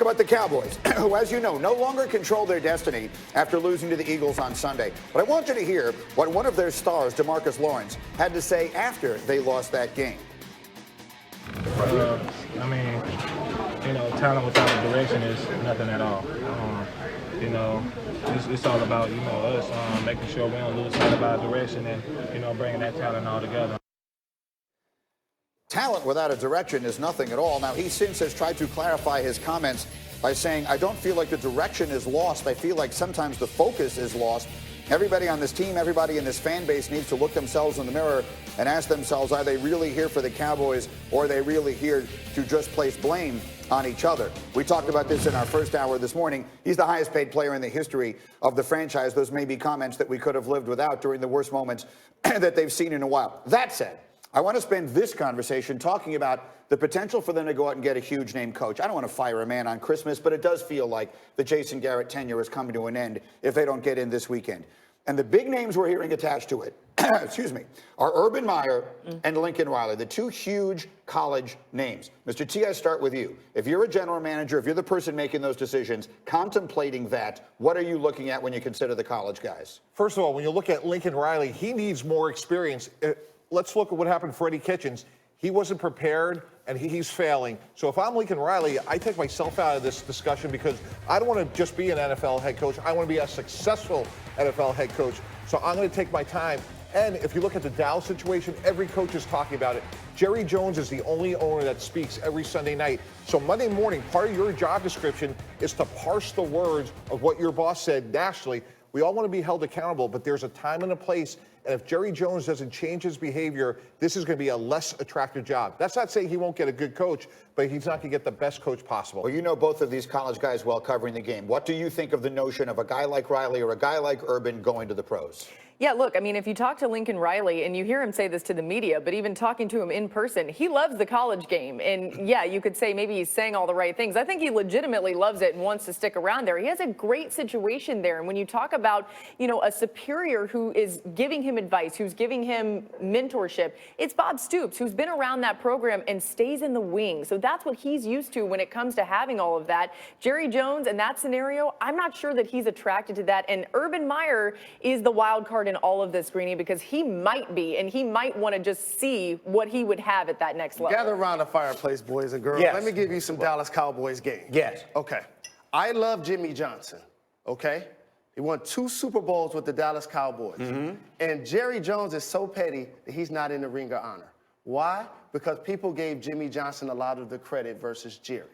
about the Cowboys, who, as you know, no longer control their destiny after losing to the Eagles on Sunday. But I want you to hear what one of their stars, DeMarcus Lawrence, had to say after they lost that game. Talent without a direction is nothing at all. It's all about, us making sure we don't lose sight of our direction and, bringing that talent all together. Talent without a direction is nothing at all. Now, he since has tried to clarify his comments by saying, I don't feel like the direction is lost. I feel like sometimes the focus is lost. Everybody on this team, everybody in this fan base needs to look themselves in the mirror and ask themselves, are they really here for the Cowboys, or are they really here to just place blame on each other? We talked about this in our first hour this morning. He's the highest paid player in the history of the franchise. Those may be comments that we could have lived without during the worst moments that they've seen in a while. That said, I want to spend this conversation talking about the potential for them to go out and get a huge name coach. I don't want to fire a man on Christmas, but it does feel like the Jason Garrett tenure is coming to an end if they don't get in this weekend. And the big names we're hearing attached to it, excuse me, are Urban Meyer and Lincoln Riley, the two huge college names. Mr. T, I start with you. If you're a general manager, if you're the person making those decisions, contemplating that, what are you looking at when you consider the college guys? First of all, when you look at Lincoln Riley, he needs more experience. Let's look at what happened to Freddie Kitchens. He wasn't prepared, and he's failing. So if I'm Lincoln Riley, I take myself out of this discussion because I don't want to just be an NFL head coach. I want to be a successful NFL head coach. So I'm going to take my time. And if you look at the Dallas situation, every coach is talking about it. Jerry Jones is the only owner that speaks every Sunday night. So Monday morning, part of your job description is to parse the words of what your boss said nationally. We all want to be held accountable, but there's a time and a place. And if Jerry Jones doesn't change his behavior, this is going to be a less attractive job. That's not saying he won't get a good coach, but he's not going to get the best coach possible. Well, you know both of these college guys well covering the game. What do you think of the notion of a guy like Riley or a guy like Urban going to the pros? Yeah, look, I mean, if you talk to Lincoln Riley, and you hear him say this to the media, but even talking to him in person, he loves the college game. And yeah, you could say maybe he's saying all the right things. I think he legitimately loves it and wants to stick around there. He has a great situation there. And when you talk about, a superior who is giving him advice, who's giving him mentorship, it's Bob Stoops, who's been around that program and stays in the wing. So that's what he's used to when it comes to having all of that. Jerry Jones in that scenario, I'm not sure that he's attracted to that. And Urban Meyer is the wild card in all of this, Greeny, because he might be, and he might want to just see what he would have at that next level. Gather around the fireplace, boys and girls. Yes. Let me give you some Dallas Cowboys game. Yes. Okay. I love Jimmy Johnson, okay? He won 2 Super Bowls with the Dallas Cowboys. And Jerry Jones is so petty that he's not in the Ring of Honor. Why? Because people gave Jimmy Johnson a lot of the credit versus Jerry.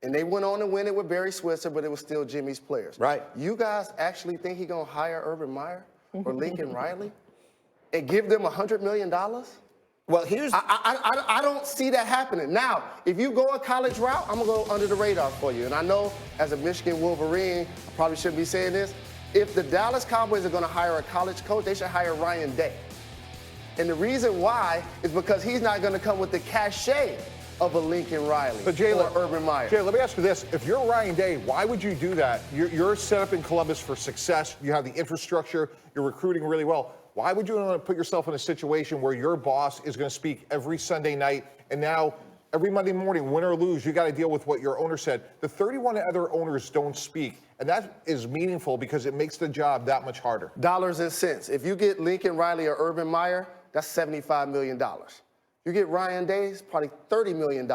And they went on to win it with Barry Switzer, but it was still Jimmy's players. Right. You guys actually think he's going to hire Urban Meyer or Lincoln Riley and give them $100 million? Well, here's... I don't see that happening. Now, if you go a college route, I'm going to go under the radar for you. And I know as a Michigan Wolverine, I probably shouldn't be saying this. If the Dallas Cowboys are going to hire a college coach, they should hire Ryan Day. And the reason why is because he's not going to come with the cachet of a Lincoln Riley or Urban Meyer. Jay, let me ask you this. If you're Ryan Day, why would you do that? You're set up in Columbus for success. You have the infrastructure. You're recruiting really well. Why would you want to put yourself in a situation where your boss is going to speak every Sunday night, and now every Monday morning, win or lose, you got to deal with what your owner said? The 31 other owners don't speak, and that is meaningful because it makes the job that much harder. Dollars and cents. If you get Lincoln Riley or Urban Meyer, that's $75 million. You get Ryan Day, it's probably $30 million.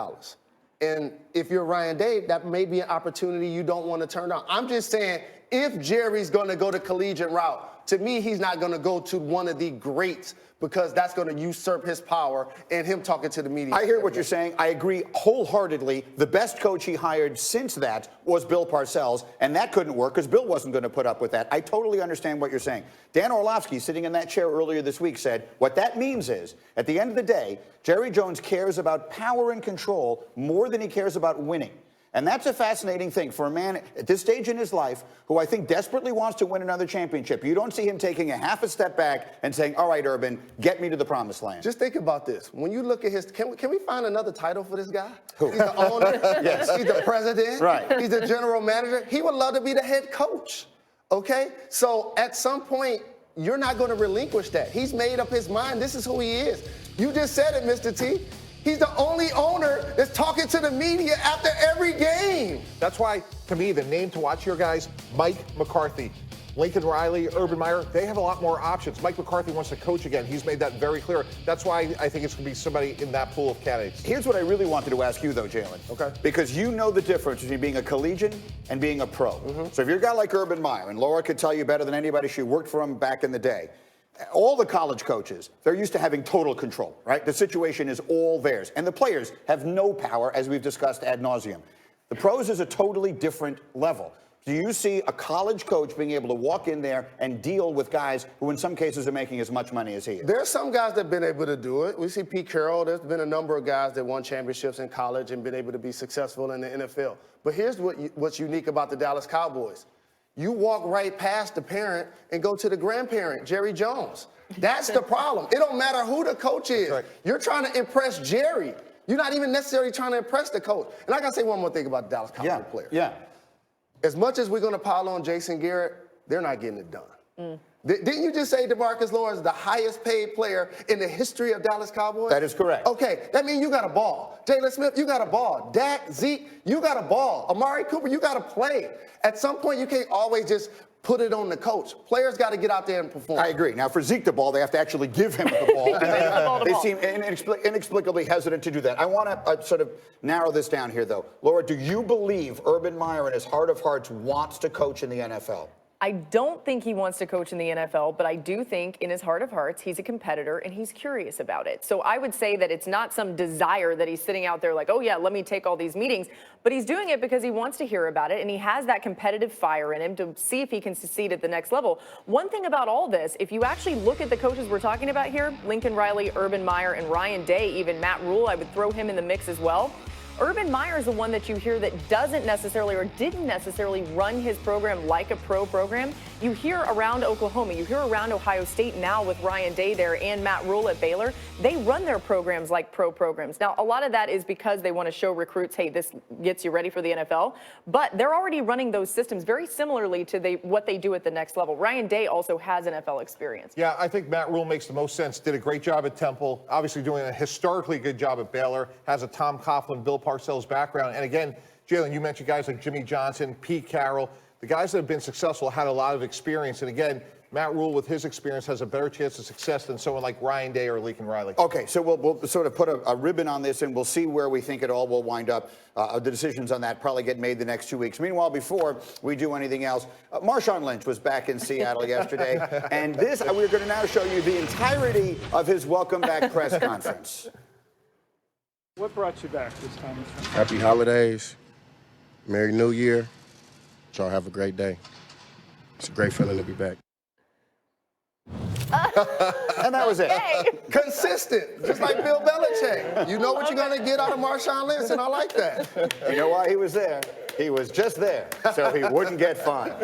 And if you're Ryan Day, that may be an opportunity you don't want to turn down. I'm just saying, if Jerry's going to go the collegiate route, to me, he's not going to go to one of the greats because that's going to usurp his power and him talking to the media. I hear what you're saying. I agree wholeheartedly. The best coach he hired since that was Bill Parcells, and that couldn't work because Bill wasn't going to put up with that. I totally understand what you're saying. Dan Orlovsky, sitting in that chair earlier this week, said what that means is, at the end of the day, Jerry Jones cares about power and control more than he cares about winning. And that's a fascinating thing for a man at this stage in his life who I think desperately wants to win another championship. You don't see him taking a half a step back and saying, all right, Urban, get me to the promised land. Just think about this. When you look at his, can we find another title for this guy? Who? He's the owner. Yes. He's the president. Right. He's the general manager. He would love to be the head coach. Okay? So at some point, you're not going to relinquish that. He's made up his mind. This is who he is. You just said it, Mr. T. He's the only owner that's talking to the media after every game. That's why, to me, the name to watch here, guys, Mike McCarthy. Lincoln Riley, Urban Meyer, they have a lot more options. Mike McCarthy wants to coach again. He's made that very clear. That's why I think it's going to be somebody in that pool of candidates. Here's what I really wanted to ask you, though, Jalen. Okay. Because you know the difference between being a collegian and being a pro. So if you're a guy like Urban Meyer, and Laura could tell you better than anybody, she worked for him back in the day. All the college coaches, they're used to having total control, right? The situation is all theirs. And the players have no power, as we've discussed ad nauseum. The pros is a totally different level. Do you see a college coach being able to walk in there and deal with guys who in some cases are making as much money as he is? There are some guys that have been able to do it. We see Pete Carroll. There's been a number of guys that won championships in college and been able to be successful in the NFL. But here's what's unique about the Dallas Cowboys. You walk right past the parent and go to the grandparent, Jerry Jones. That's the problem. It don't matter who the coach is. Right. You're trying to impress Jerry. You're not even necessarily trying to impress the coach. And I got to say one more thing about the Dallas Cowboys players. Yeah. As much as we're going to pile on Jason Garrett, they're not getting it done. Didn't you just say DeMarcus Lawrence is the highest paid player in the history of Dallas Cowboys? That is correct. Okay, that means you got a ball. Jalen Smith, you got a ball. Dak, Zeke, you got a ball. Amari Cooper, you got to play. At some point, you can't always just put it on the coach. Players got to get out there and perform. I agree. Now, for Zeke the ball, they have to actually give him the ball. And they seem inexplicably hesitant to do that. I want to sort of narrow this down here, though. Laura, do you believe Urban Meyer, in his heart of hearts, wants to coach in the NFL? I don't think he wants to coach in the NFL, but I do think in his heart of hearts, he's a competitor and he's curious about it. So I would say that it's not some desire that he's sitting out there like, oh yeah, let me take all these meetings, but he's doing it because he wants to hear about it and he has that competitive fire in him to see if he can succeed at the next level. One thing about all this, if you actually look at the coaches we're talking about here, Lincoln Riley, Urban Meyer, and Ryan Day, even Matt Rule, I would throw him in the mix as well. Urban Meyer is the one that you hear that doesn't necessarily or didn't necessarily run his program like a pro program. You hear around Oklahoma, you hear around Ohio State now with Ryan Day there and Matt Rule at Baylor. They run their programs like pro programs. Now, a lot of that is because they want to show recruits, hey, this gets you ready for the NFL. But they're already running those systems very similarly to what they do at the next level. Ryan Day also has NFL experience. Yeah, I think Matt Rule makes the most sense. Did a great job at Temple, obviously doing a historically good job at Baylor, has a Tom Coughlin, Bill Parcells background. And again, Jalen, you mentioned guys like Jimmy Johnson, Pete Carroll. The guys that have been successful had a lot of experience. And again, Matt Rule, with his experience, has a better chance of success than someone like Ryan Day or Lincoln Riley. Okay, so we'll sort of put a ribbon on this, and we'll see where we think it all will wind up. The decisions on that probably get made the next 2 weeks. Meanwhile, before we do anything else, Marshawn Lynch was back in Seattle yesterday, and we're going to now show you the entirety of his welcome back press conference. What brought you back this time? Happy holidays. Merry New Year. Y'all have a great day. It's a great feeling to be back. And that was it. Consistent, just like Bill Belichick. You know what you're going to get out of Marshawn Lynch, and I like that. You know why he was there? He was just there, so he wouldn't get fined.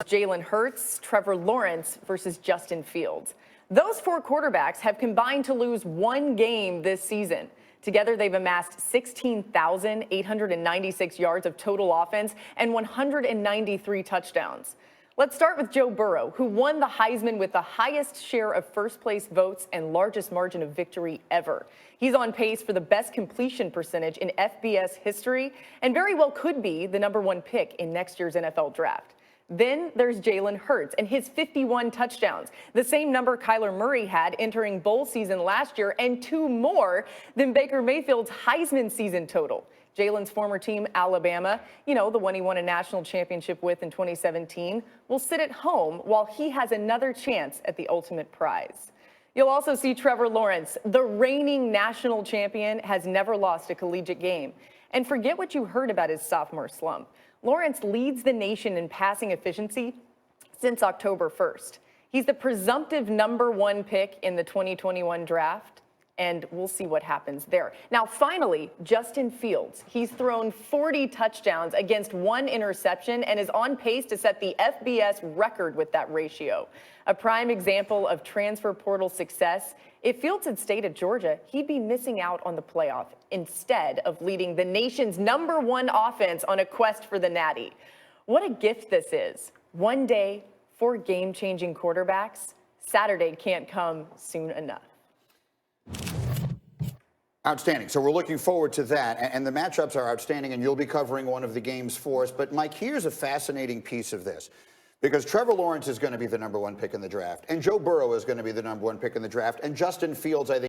Jalen Hurts, Trevor Lawrence versus Justin Fields. Those four quarterbacks have combined to lose one game this season. Together, they've amassed 16,896 yards of total offense and 193 touchdowns. Let's start with Joe Burrow, who won the Heisman with the highest share of first-place votes and largest margin of victory ever. He's on pace for the best completion percentage in FBS history and very well could be the #1 pick in next year's NFL draft. Then there's Jalen Hurts and his 51 touchdowns, the same number Kyler Murray had entering bowl season last year and 2 more than Baker Mayfield's Heisman season total. Jalen's former team, Alabama, the one he won a national championship with in 2017, will sit at home while he has another chance at the ultimate prize. You'll also see Trevor Lawrence, the reigning national champion, has never lost a collegiate game. And forget what you heard about his sophomore slump. Lawrence leads the nation in passing efficiency since October 1st. He's the presumptive #1 pick in the 2021 draft, and we'll see what happens there. Now, finally, Justin Fields. He's thrown 40 touchdowns against 1 interception and is on pace to set the FBS record with that ratio. A prime example of transfer portal success. If Fields had stayed at Georgia, he'd be missing out on the playoff instead of leading the nation's #1 offense on a quest for the Natty. What a gift this is. One day, 4 game-changing quarterbacks. Saturday can't come soon enough. Outstanding. So we're looking forward to that. And the matchups are outstanding, and you'll be covering one of the games for us. But, Mike, here's a fascinating piece of this. Because Trevor Lawrence is going to be the #1 pick in the draft, and Joe Burrow is going to be the #1 pick in the draft, and Justin Fields, I think,